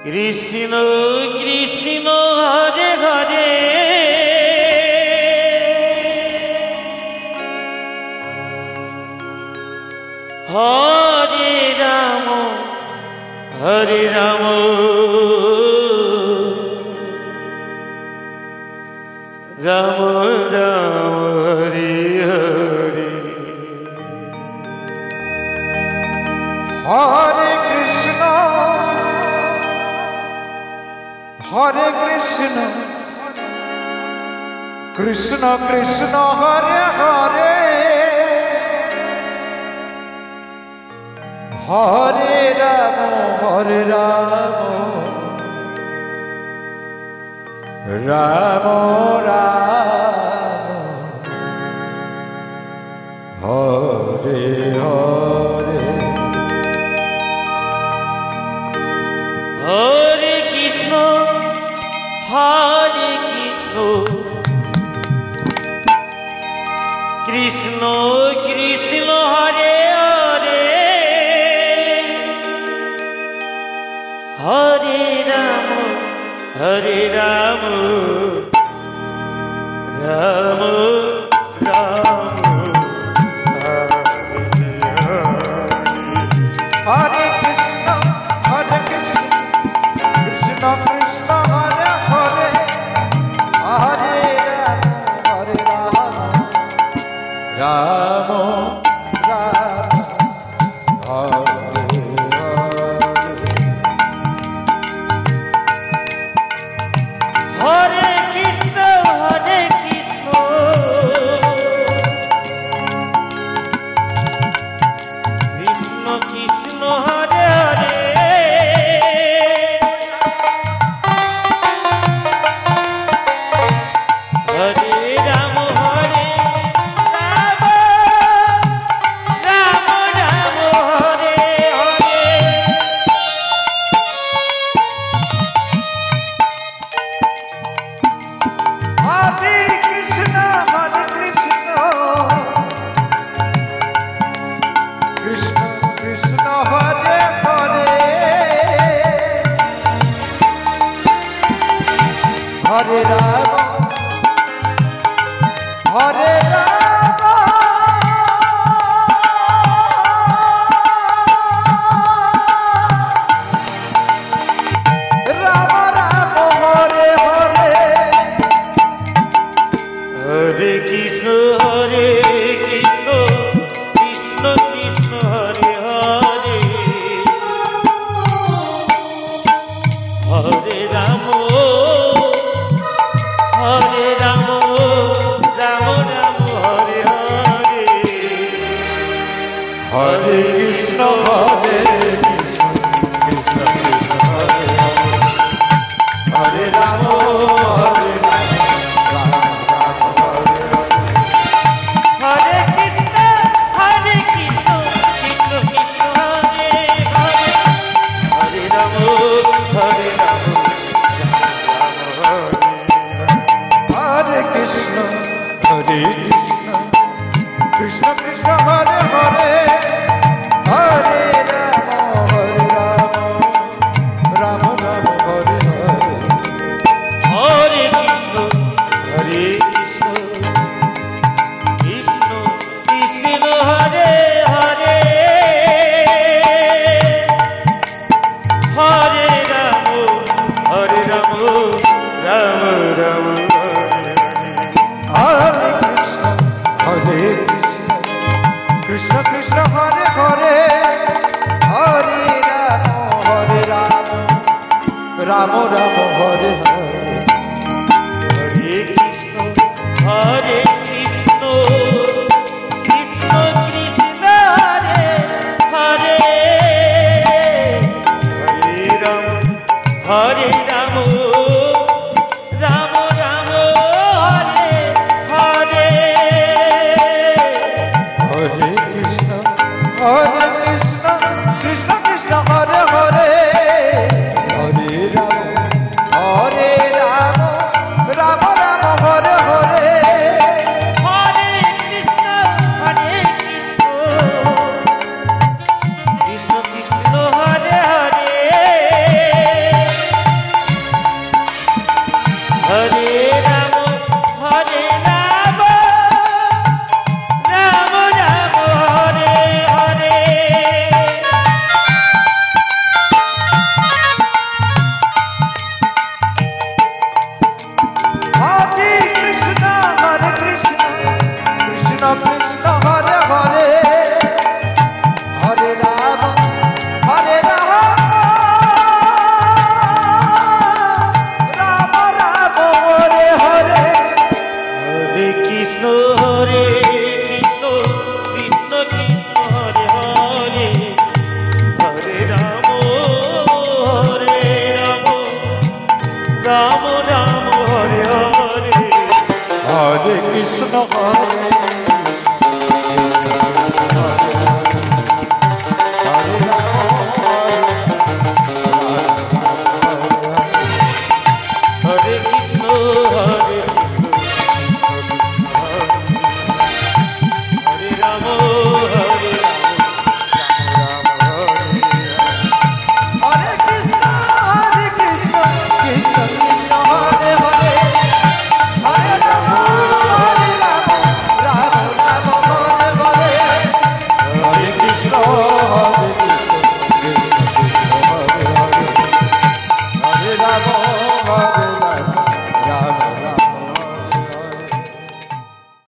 Krishna Krishna Hare Hare Hare Ram Ram Ram Hare Hare Hare Krishna Krishna Krishna Hare Hare Hare Ram Ram Ram Hare Hare Hare Krishna Krishna Krishna Hare Hare Hare Ram Ram Ram Hare Krishna Krishna Krishna Hare Hare Hare Ram Ram Ram Hare Krishna Krishna Krishna Hare Hare Hare Ram Ram Ram Hare Hare Hare Krishna Krishna Krishna Hare Hare Hare Ram Ram Ram Hare Hare Hare Krishna Krishna Krishna Hare Hare Hare Ram Ram Ram Hare Hare Hare Krishna Hare Krishna Krishna Hare Hare Ram Hare Ram Hare Krishna Krishna Krishna Hare Hare Hare Ram Hare Krishna Krishna Krishna Hare Hare Hare Ram Ram Ram Hare Hare Hare Krishna Krishna Krishna Krishna Hare Hare Hare Ram Ram Ram Hare Krishna Krishna Hare Hare Hare Ram Ram Ram Hare Hare